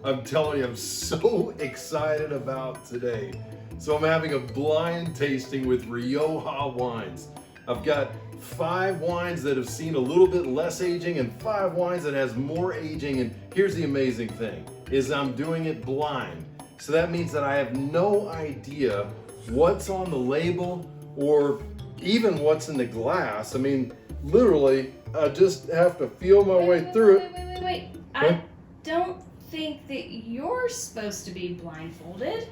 I'm telling you, I'm so excited about today. So I'm having a blind tasting with Rioja wines. I've got 5 wines that have seen a little bit less aging and 5 wines that has more aging. And here's the amazing thing, is I'm doing it blind. So that means that I have no idea what's on the label or even what's in the glass. I mean, literally, I just have to feel my way through it. Wait. I don't think that you're supposed to be blindfolded.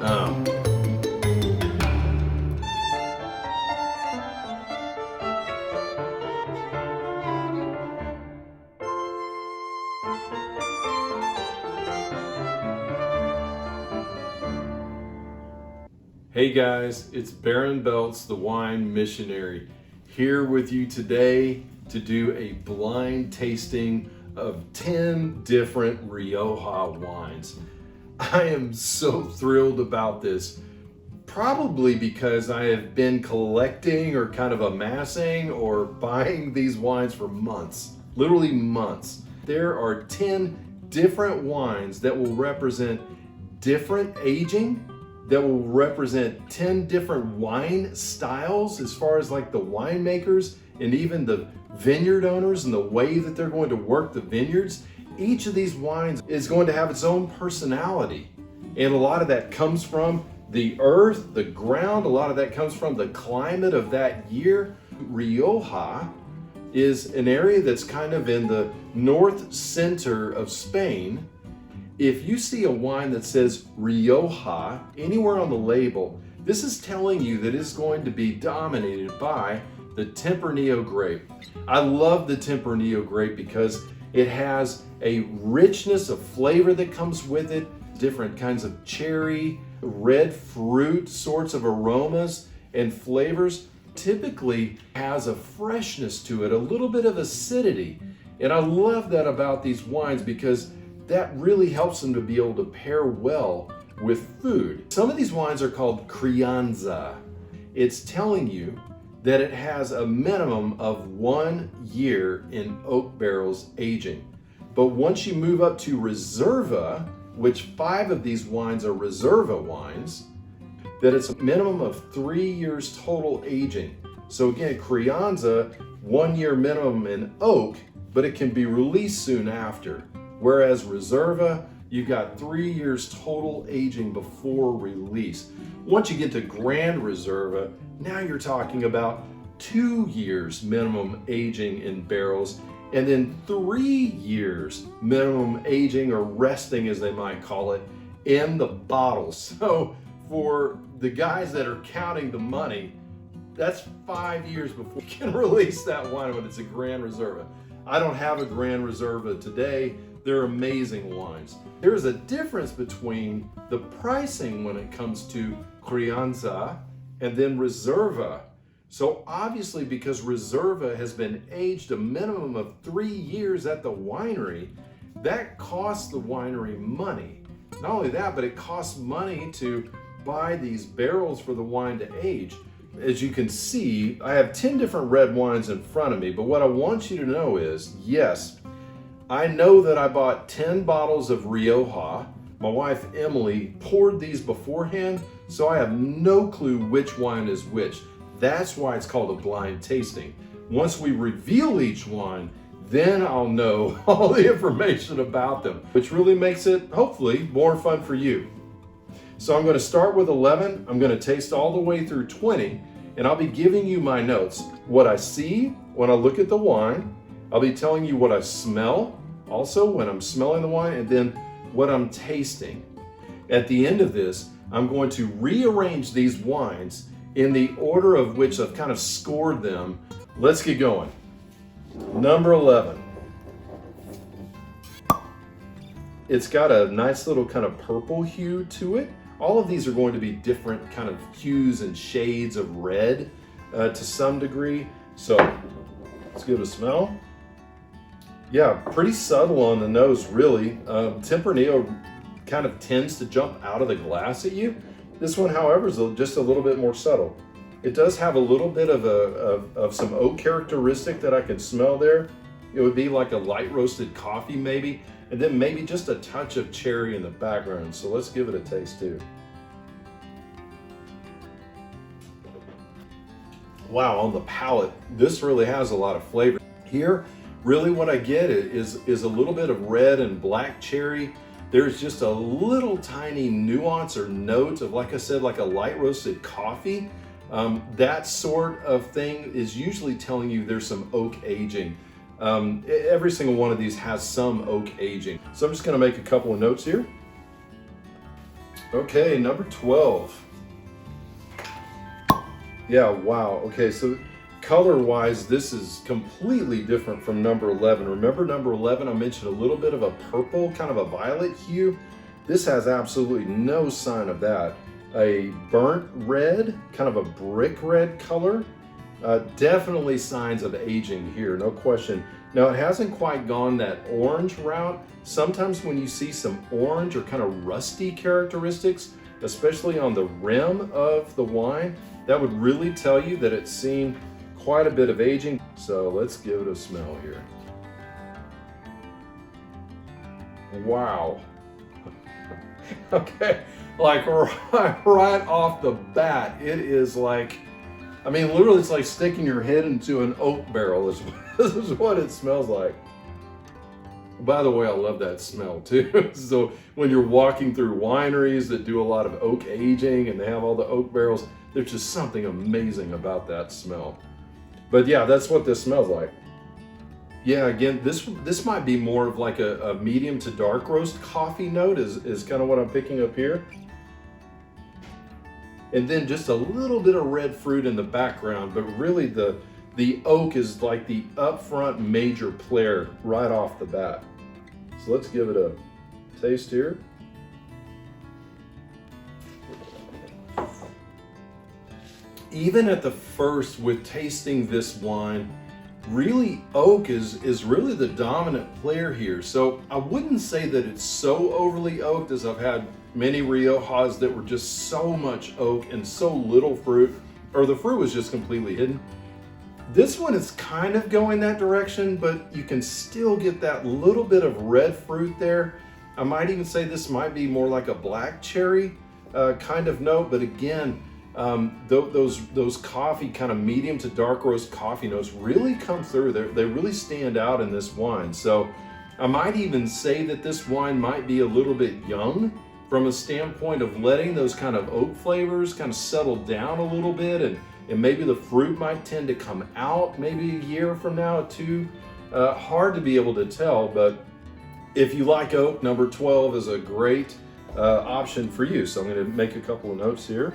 Oh. Hey guys, it's Barron Belts, the wine missionary, here with you today to do a blind tasting of 10 different Rioja wines. I am so thrilled about this, probably because I have been collecting or kind of amassing or buying these wines for months, literally months. There are 10 different wines that will represent different aging, that will represent 10 different wine styles as far as like the winemakers and even the vineyard owners and the way that they're going to work the vineyards. Each of these wines is going to have its own personality. And a lot of that comes from the earth, the ground, a lot of that comes from the climate of that year. Rioja is an area that's kind of in the north center of Spain. If you see a wine that says Rioja anywhere on the label, this is telling you that it's going to be dominated by the Tempranillo grape. I love the Tempranillo grape because it has a richness of flavor that comes with it, different kinds of cherry, red fruit sorts of aromas and flavors. Typically has a freshness to it, a little bit of acidity. And I love that about these wines because that really helps them to be able to pair well with food. Some of these wines are called Crianza. It's telling you that it has a minimum of 1 year in oak barrels aging. But once you move up to Reserva, which 5 of these wines are Reserva wines, that it's a minimum of 3 years total aging. So again, Crianza, 1 year minimum in oak, but it can be released soon after. Whereas Reserva, you've got 3 years total aging before release. Once you get to Grand Reserva, now you're talking about 2 years minimum aging in barrels, and then 3 years minimum aging or resting, as they might call it, in the bottles. So for the guys that are counting the money, that's 5 years before you can release that wine when it's a Grand Reserva. I don't have a Grand Reserva today. They're amazing wines. There's a difference between the pricing when it comes to Crianza and then Reserva. So obviously, because Reserva has been aged a minimum of 3 years at the winery, that costs the winery money. Not only that, but it costs money to buy these barrels for the wine to age. As you can see, I have 10 different red wines in front of me, but what I want you to know is, yes, I know that I bought 10 bottles of Rioja. My wife Emily poured these beforehand, so I have no clue which wine is which. That's why it's called a blind tasting. Once we reveal each wine, then I'll know all the information about them, which really makes it, hopefully, more fun for you. So I'm going to start with 11. I'm going to taste all the way through 20, and I'll be giving you my notes. What I see when I look at the wine, I'll be telling you what I smell, also when I'm smelling the wine, and then what I'm tasting. At the end of this, I'm going to rearrange these wines in the order of which I've kind of scored them. Let's get going. Number 11. It's got a nice little kind of purple hue to it. All of these are going to be different kind of hues and shades of red to some degree. So let's give it a smell. Yeah, pretty subtle on the nose, really. Tempranillo kind of tends to jump out of the glass at you. This one, however, is just a little bit more subtle. It does have a little bit of some oak characteristic that I can smell there. It would be like a light roasted coffee maybe. and then maybe just a touch of cherry in the background. So let's give it a taste too. Wow, on the palate, this really has a lot of flavor. Here, really what I get is a little bit of red and black cherry. There's just a little tiny nuance or note of, like I said, like a light roasted coffee. That sort of thing is usually telling you there's some oak aging. Every single one of these has some oak aging. So I'm just gonna make a couple of notes here. Okay, number 12. Yeah, wow. Okay, so color-wise, this is completely different from number 11. Remember number 11, I mentioned a little bit of a purple, kind of a violet hue. This has absolutely no sign of that. A burnt red, kind of a brick red color. Definitely signs of aging here, no question. Now, it hasn't quite gone that orange route. Sometimes when you see some orange or kind of rusty characteristics, especially on the rim of the wine, that would really tell you that it's seen quite a bit of aging. So let's give it a smell here. Wow. Okay, like right off the bat, it is like, I mean, literally it's like sticking your head into an oak barrel is what it smells like. By the way, I love that smell too. So when you're walking through wineries that do a lot of oak aging and they have all the oak barrels, there's just something amazing about that smell. But yeah, that's what this smells like. Yeah, again, this might be more of like a medium to dark roast coffee note is kind of what I'm picking up here. And then just a little bit of red fruit in the background, but really the oak is like the upfront major player right off the bat. So let's give it a taste here. Even at the first, with tasting this wine, really oak is really the dominant player here. So I wouldn't say that it's so overly oaked, as I've had many Riojas that were just so much oak and so little fruit, or the fruit was just completely hidden. This one is kind of going that direction, but you can still get that little bit of red fruit there. I might even say this might be more like a black cherry kind of note, but again, those coffee, kind of medium to dark roast coffee notes really come through. They really stand out in this wine. So I might even say that this wine might be a little bit young from a standpoint of letting those kind of oak flavors kind of settle down a little bit, and maybe the fruit might tend to come out maybe a year from now or two. Hard to be able to tell, but if you like oak, number 12 is a great option for you. So I'm going to make a couple of notes here.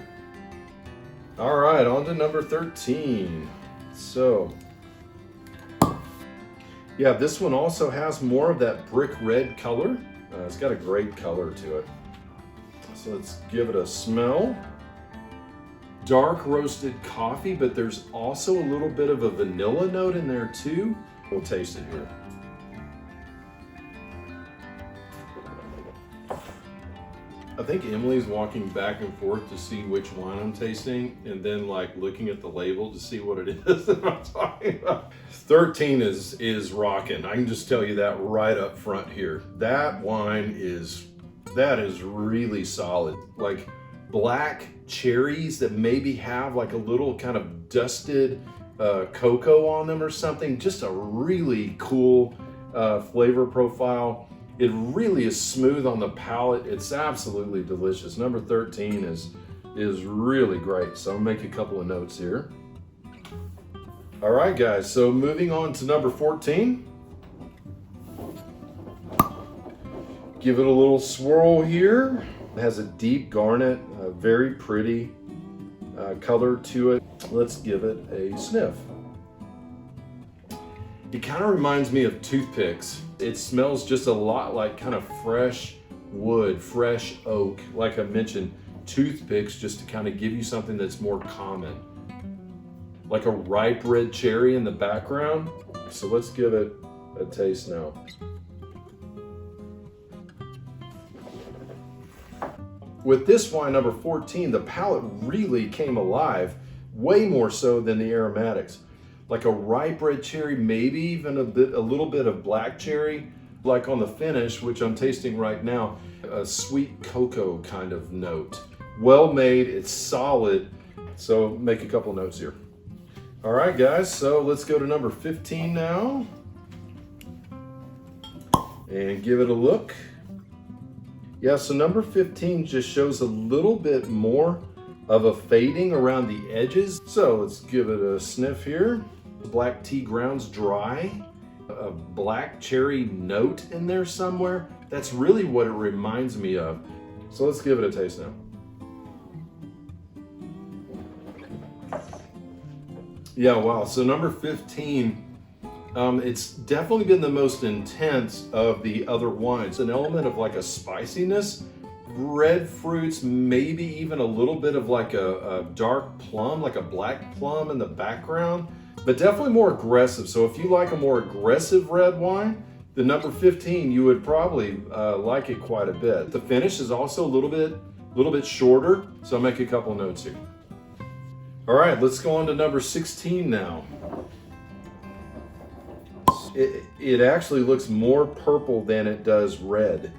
All right, on to number 13. So, yeah, this one also has more of that brick red color. It's got a great color to it. So let's give it a smell. Dark roasted coffee, but there's also a little bit of a vanilla note in there too. We'll taste it here. I think Emily's walking back and forth to see which wine I'm tasting, and then like looking at the label to see what it is that I'm talking about. 13 is rocking. I can just tell you that right up front here. That wine is really solid. Like black cherries that maybe have like a little kind of dusted cocoa on them or something. Just a really cool flavor profile. It really is smooth on the palate. It's absolutely delicious. Number 13 is really great. So I'll make a couple of notes here. All right, guys, so moving on to number 14. Give it a little swirl here. It has a deep garnet, a very pretty color to it. Let's give it a sniff. It kind of reminds me of toothpicks. It smells just a lot like kind of fresh wood, fresh oak. Like I mentioned, toothpicks, just to kind of give you something that's more common. Like a ripe red cherry in the background. So let's give it a taste now. With this wine, number 14, the palate really came alive, way more so than the aromatics. Like a ripe red cherry, maybe even a little bit of black cherry. like on the finish, which I'm tasting right now, a sweet cocoa kind of note. Well made, it's solid. So make a couple notes here. All right, guys, so let's go to number 15 now. And give it a look. Yeah, so number 15 just shows a little bit more of a fading around the edges. So let's give it a sniff here. Black tea grounds dry. A black cherry note in there somewhere. That's really what it reminds me of. So let's give it a taste now. Yeah, wow, so number 15, it's definitely been the most intense of the other wines. An element of like a spiciness, red fruits, maybe even a little bit of like a dark plum, like a black plum in the background, but definitely more aggressive. So if you like a more aggressive red wine, the number 15, you would probably like it quite a bit. The finish is also a little bit shorter, so I'll make a couple notes here. All right, let's go on to number 16 now. It actually looks more purple than it does red.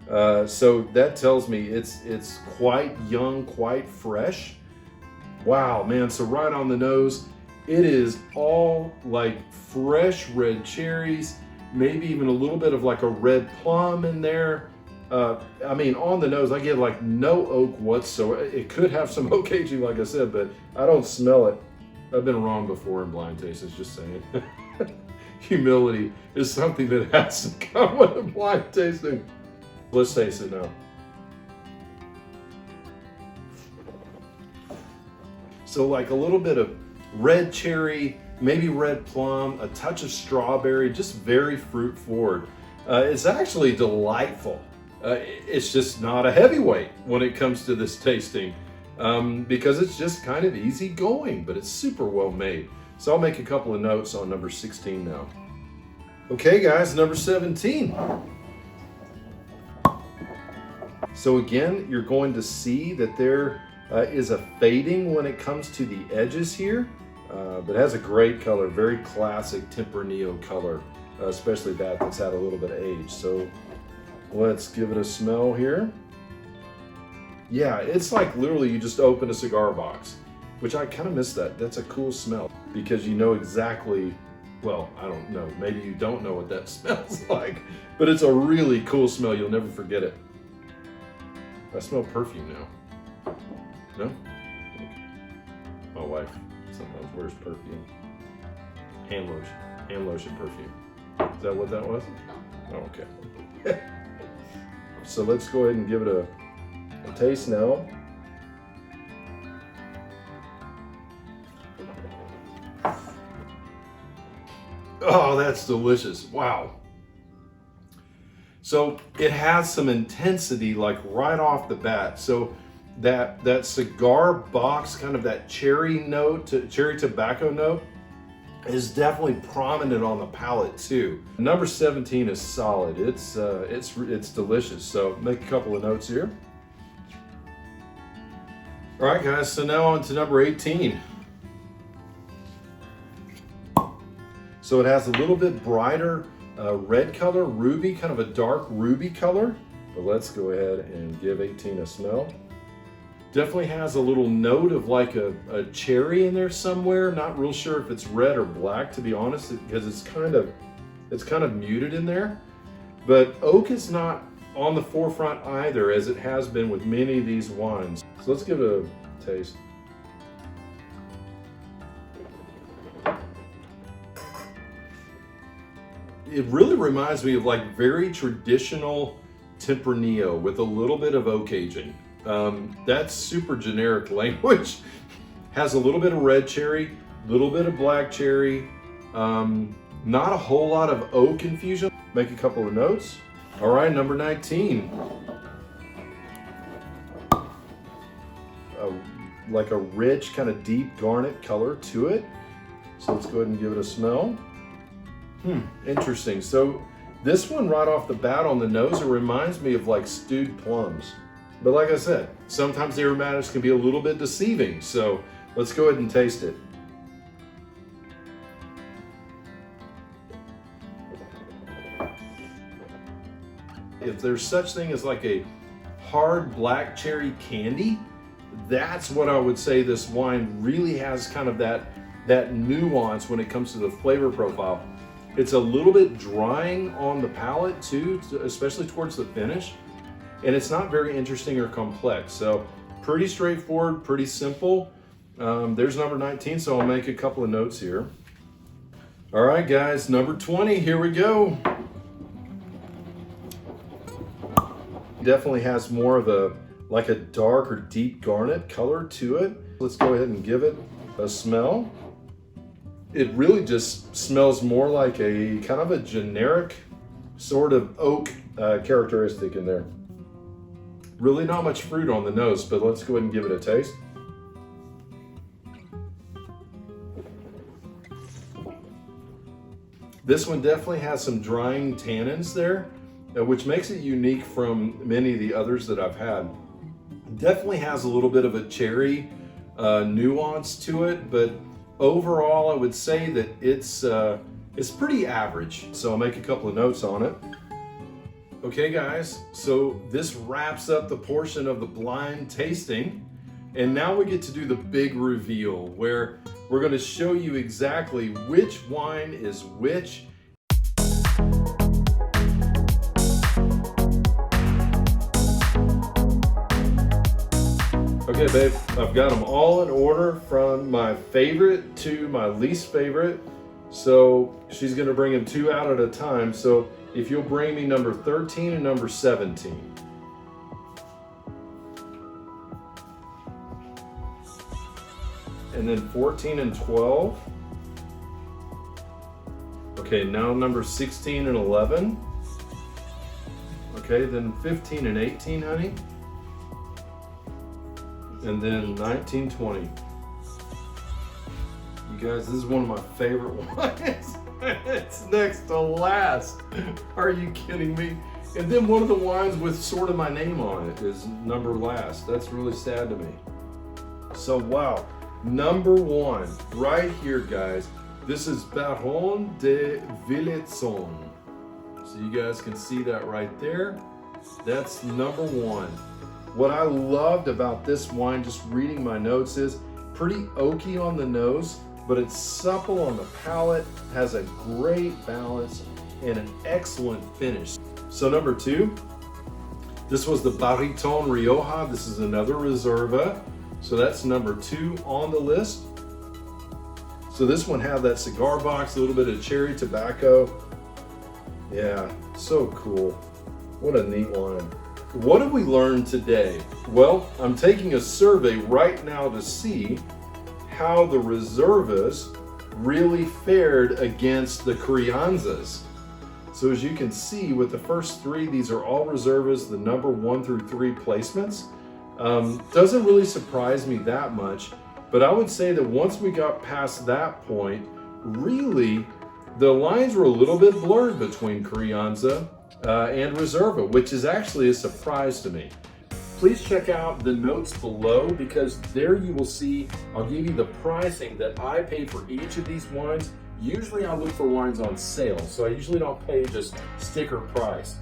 So that tells me it's quite young, quite fresh. Wow, man, so right on the nose, it is all like fresh red cherries, maybe even a little bit of like a red plum in there. I mean, on the nose, I get like no oak whatsoever. It could have some oak aging, like I said, but I don't smell it. I've been wrong before in blind tastings, just saying. Humility is something that has to come with a blind tasting. Let's taste it now. So like a little bit of red cherry, maybe red plum, a touch of strawberry, just very fruit forward. It's actually delightful. It's just not a heavyweight when it comes to this tasting because it's just kind of easy going, but it's super well made. So I'll make a couple of notes on number 16 now. Okay guys, number 17. So again, you're going to see that there is a fading when it comes to the edges here, but it has a great color, very classic Tempranillo color, especially that's had a little bit of age. So let's give it a smell here. Yeah, it's like literally you just open a cigar box, which I kind of miss that. That's a cool smell because you know exactly, well, I don't know, maybe you don't know what that smells like, but it's a really cool smell. You'll never forget it. I smell perfume now. No? Okay. My wife sometimes wears perfume. Hand lotion perfume. Is that what that was? Oh, okay. So let's go ahead and give it a taste now. Oh, that's delicious. Wow. So it has some intensity like right off the bat. So that cigar box, kind of that cherry note, cherry tobacco note, is definitely prominent on the palate too. Number 17 is solid. It's delicious. So make a couple of notes here. All right, guys. So now on to number 18. So it has a little bit brighter red color, ruby, kind of a dark ruby color. But let's go ahead and give 18 a smell. Definitely has a little note of like a cherry in there somewhere. Not real sure if it's red or black, to be honest, because it's kind of muted in there. But oak is not on the forefront either, as it has been with many of these wines. So let's give it a taste. It really reminds me of like very traditional Tempranillo with a little bit of oak aging. That's super generic language. Has a little bit of red cherry, a little bit of black cherry, not a whole lot of oak infusion. Make a couple of notes. All right, number 19. Like a rich, kind of deep garnet color to it. So let's go ahead and give it a smell. Interesting. So this one right off the bat on the nose, it reminds me of like stewed plums. But like I said, sometimes the aromatics can be a little bit deceiving. So let's go ahead and taste it. if there's such thing as like a hard black cherry candy, that's what I would say this wine really has, kind of that nuance when it comes to the flavor profile. It's a little bit drying on the palate too, especially towards the finish. And it's not very interesting or complex. So pretty straightforward, pretty simple. There's number 19, so I'll make a couple of notes here. All right, guys, number 20, here we go. Definitely has more of like a dark or deep garnet color to it. Let's go ahead and give it a smell. It really just smells more like a kind of a generic sort of oak characteristic in there. Really not much fruit on the nose, but let's go ahead and give it a taste. This one definitely has some drying tannins there, which makes it unique from many of the others that I've had. Definitely has a little bit of a cherry nuance to it, but overall I would say that it's pretty average. So I'll make a couple of notes on it. Okay guys, so this wraps up the portion of the blind tasting, and now we get to do the big reveal where we're going to show you exactly which wine is which. Okay babe, I've got them all in order from my favorite to my least favorite. So she's going to bring them 2 out at a time. So if you'll bring me number 13 and number 17. And then 14 and 12. Okay, now number 16 and 11. Okay, then 15 and 18, honey. And then 19, 20. You guys, this is one of my favorite ones. It's next to last. Are you kidding me? And then one of the wines with sort of my name on it is number last. That's really sad to me. So wow, number 1 right here, guys. This is Barron de Villetson. So you guys can see that right there. That's number 1. What I loved about this wine, just reading my notes, is pretty oaky on the nose, but it's supple on the palate, has a great balance, and an excellent finish. So number 2, this was the Barron Rioja. This is another Reserva. So that's number 2 on the list. So this one had that cigar box, a little bit of cherry tobacco. Yeah, so cool. What a neat wine. What have we learned today? Well, I'm taking a survey right now to see how the Reservas really fared against the Crianzas. So as you can see with the first 3, these are all Reservas, the number 1 through 3 placements. Doesn't really surprise me that much, but I would say that once we got past that point, really the lines were a little bit blurred between Crianza and Reserva, which is actually a surprise to me. Please check out the notes below, because there you will see, I'll give you the pricing that I paid for each of these wines. Usually I look for wines on sale, so I usually don't pay just sticker price.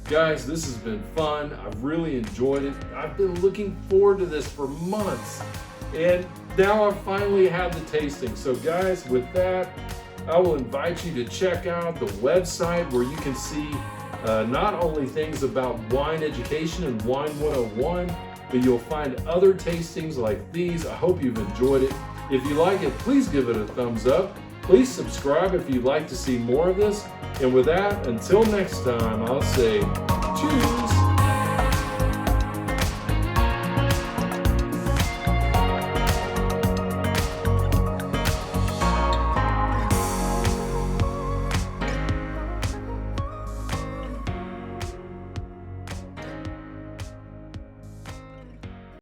Guys, this has been fun. I've really enjoyed it. I've been looking forward to this for months, and now I've finally had the tasting. So guys, with that, I will invite you to check out the website where you can see not only things about wine education and wine 101, but you'll find other tastings like these. I hope you've enjoyed it. If you like it, please give it a thumbs up. Please subscribe if you'd like to see more of this. And with that, until next time, I'll say cheers.